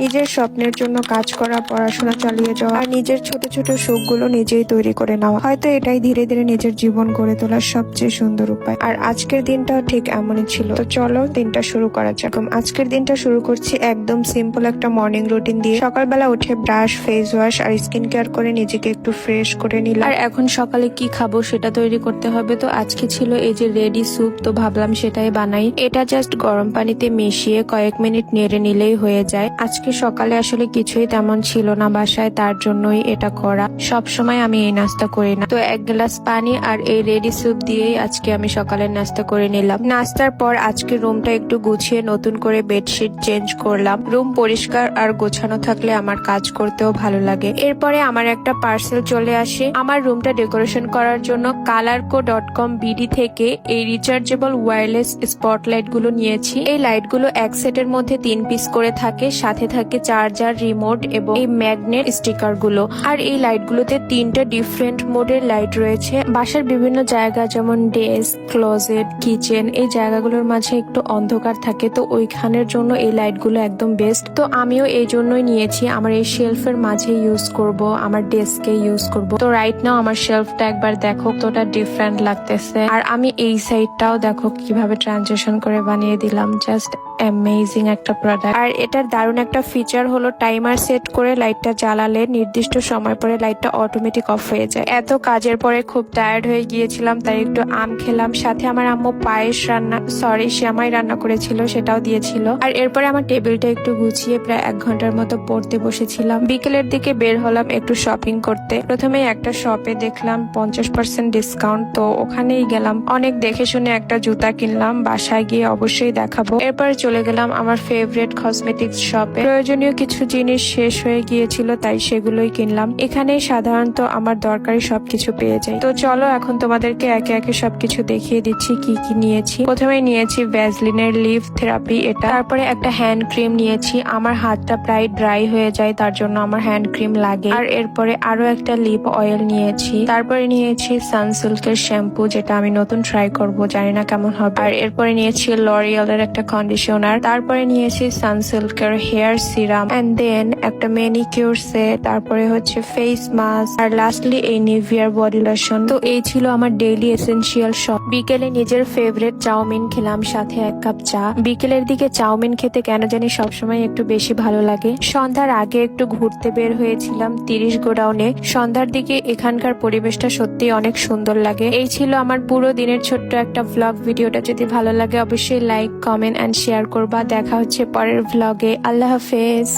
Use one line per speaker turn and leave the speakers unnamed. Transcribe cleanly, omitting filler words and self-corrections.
নিজের স্বপ্নের জন্য কাজ করা, পড়াশোনা চালিয়ে যাওয়া আর নিজের ছোট ছোট সুখগুলো নিজেই তৈরি করে নেওয়া, হয়তো এটাই ধীরে ধীরে নিজের জীবন গড়ে তোলার সবচেয়ে সুন্দর উপায়। আর আজকের দিনটাও ঠিক এমনই ছিল। তো চলো দিনটা শুরু করা যাক। আজকের দিনটা শুরু করছি একদম সিম্পল একটা মর্নিং রুটিন দিয়ে। সকালবেলা উঠে ব্রাশ, ফেস ওয়াশ আর স্কিন কেয়ার করে নিজেকে একটু ফ্রেশ করে নিলাম। আর এখন সকালে কি খাবো সেটা তৈরি করতে হবে। তো আজকে ছিল এই যে রেডি স্যুপ, তো ভাবলাম সেটাই বানাই। এটা জাস্ট গরম পানিতে মিশিয়ে কয়েক মিনিট নেড়ে নিলেই হয়ে যায়। আজকে সকালে আসলে কিছুই তেমন ছিল না বাসায়, তার জন্যই এটা করা। সব সময় আমি এই নাস্তা করি না। তো এক গ্লাস পানি আর এই রেডি স্যুপ দিয়েই আজকে আমি সকালের নাস্তা করে নিলাম। নাস্তার পর আজকে রুমটা একটু গুছিয়ে নতুন করে বেডশিট চেঞ্জ করলাম। রুম পরিষ্কার আর গোছানো থাকলে আমার কাজ করতেও ভালো লাগে। এরপরে আমার একটা পার্সেল চলে আসে। আমার রুমটা ডেকোরেশন করার জন্য colorco.com বিডি থেকে এই রিচার্জেবল ওয়্যারলেস স্পটলাইট গুলো নিয়েছি। এই লাইট গুলো এক সেটের মধ্যে 3 পিস করে থাকে, সাথে থাকে চার্জার, রিমোট এবং এই ম্যাগনেট স্টিকার গুলো। আর এই লাইট গুলোতে 3টা ডিফারেন্ট মোডের লাইট রয়েছে। বাসার বিভিন্ন জায়গা যেমন ডেস্ক, ক্লোজেট, কিচেন, এই জায়গাগুলোর মাঝে একটু অন্ধকার থাকে, তো ওইখানের জন্য এই লাইট গুলো একদম বেস্ট। তো আমিও এই জন্যই নিয়েছি। আমার এই শেলফের মাঝে ইউজ করব, আমার ডেস্কে ইউজ করব। তো রাইট নাও আমার শেলফটা একবার দেখো, তোটা ডিফারেন্ট লাগতেছে। আর আমি এই সাইডটাও দেখো কিভাবে ট্রানজিশন করে বানিয়ে দিলাম। জাস্ট অ্যামেজিং একটা প্রোডাক্ট। আর এটার দারুণ একটা ফিচার হলো টাইমার সেট করে লাইটটা জ্বালালে নির্দিষ্ট সময় পরে লাইটটা অটোমেটিক অফ হয়ে যায়। এত কাজের পরে খুব টায়ার্ড হয়ে গিয়েছিলাম, তাই একটু আম খেলাম। সাথে আমার আম্মু সেমাই রান্না করেছিল, সেটাও দিয়েছিল। আর এরপরে আমার টেবিলটা একটু গুছিয়ে প্রায় 1 ঘন্টার মতো পড়তে বসেছিলাম। বিকেলের দিকে বের হলাম একটু শপিং করতে। প্রথমে একটা শপে দেখলাম 50% ডিসকাউন্ট, তো ওখানেই গেলাম। অনেক দেখে শুনে একটা জুতা কিনলাম, বাসায় গিয়ে অবশ্যই দেখাবো। এরপরে চলে গেলাম আমার ফেভারিট কসমেটিক্স শপে। প্রয়োজনীয় কিছু জিনিস শেষ হয়ে গিয়েছিল, তাই সেগুলোই কিনলাম। এখানেই সাধারণত আমার দরকারি সবকিছু পেয়ে যাই। তো চলো এখন তোমাদেরকে একে একে সবকিছু দেখিয়ে দিচ্ছি কি কি নিয়েছি। প্রথমে নিয়েছি ভ্যাসলিনের লিভ থেরাপি এটা। তারপরে একটা হ্যান্ড ক্রিম নিয়েছি। আমার হাতটা প্রায় ড্রাই হয়ে যায়, তার জন্য আমার হ্যান্ড ক্রিম লাগে। আর এরপরে আরো একটা লিপ অয়েল নিয়েছি। তারপরে নিয়েছি সানসিল্কের শ্যাম্পু, যেটা আমি নতুন ট্রাই করব, জানি না কেমন হবে। আর এরপরে নিয়েছি লরিয়ালের একটা কন্ডিশনার। তারপরে নিয়েছি সানসিল্কের হেয়ার সিরাম, এন্ড দেন একটা ম্যানিকিউর সেট। তারপরে হচ্ছে ফেস মাস্ক, আর লাস্টলি এই নিভিয়ার বডি লোশন। তো এই ছিল আমার ডেইলি এসেনশিয়াল শপ। বিকেলে নিজের ফেভারিট চাউমিন খেলাম, সাথে 1 কাপ চা। বিকেলের দিকে চাউমিন খেতে কেন জানি সবসময় একটু বেশি ভালো লাগে। সন্ধ্যার আগে একটু ঘুরতে বের হয়েছিলাম 30 গোডাউনে। সন্ধ্যার দিকে এখানকার পরিবেশটা সত্যি অনেক সুন্দর লাগে। এই ছিল আমার পুরো দিনের ছোট্ট একটা ভ্লগ। ভিডিওটা যদি ভালো লাগে অবশ্যই লাইক, কমেন্ট এন্ড শেয়ার করবা। দেখা হচ্ছে পরের ভ্লগে। আল্লাহ হাফেজ।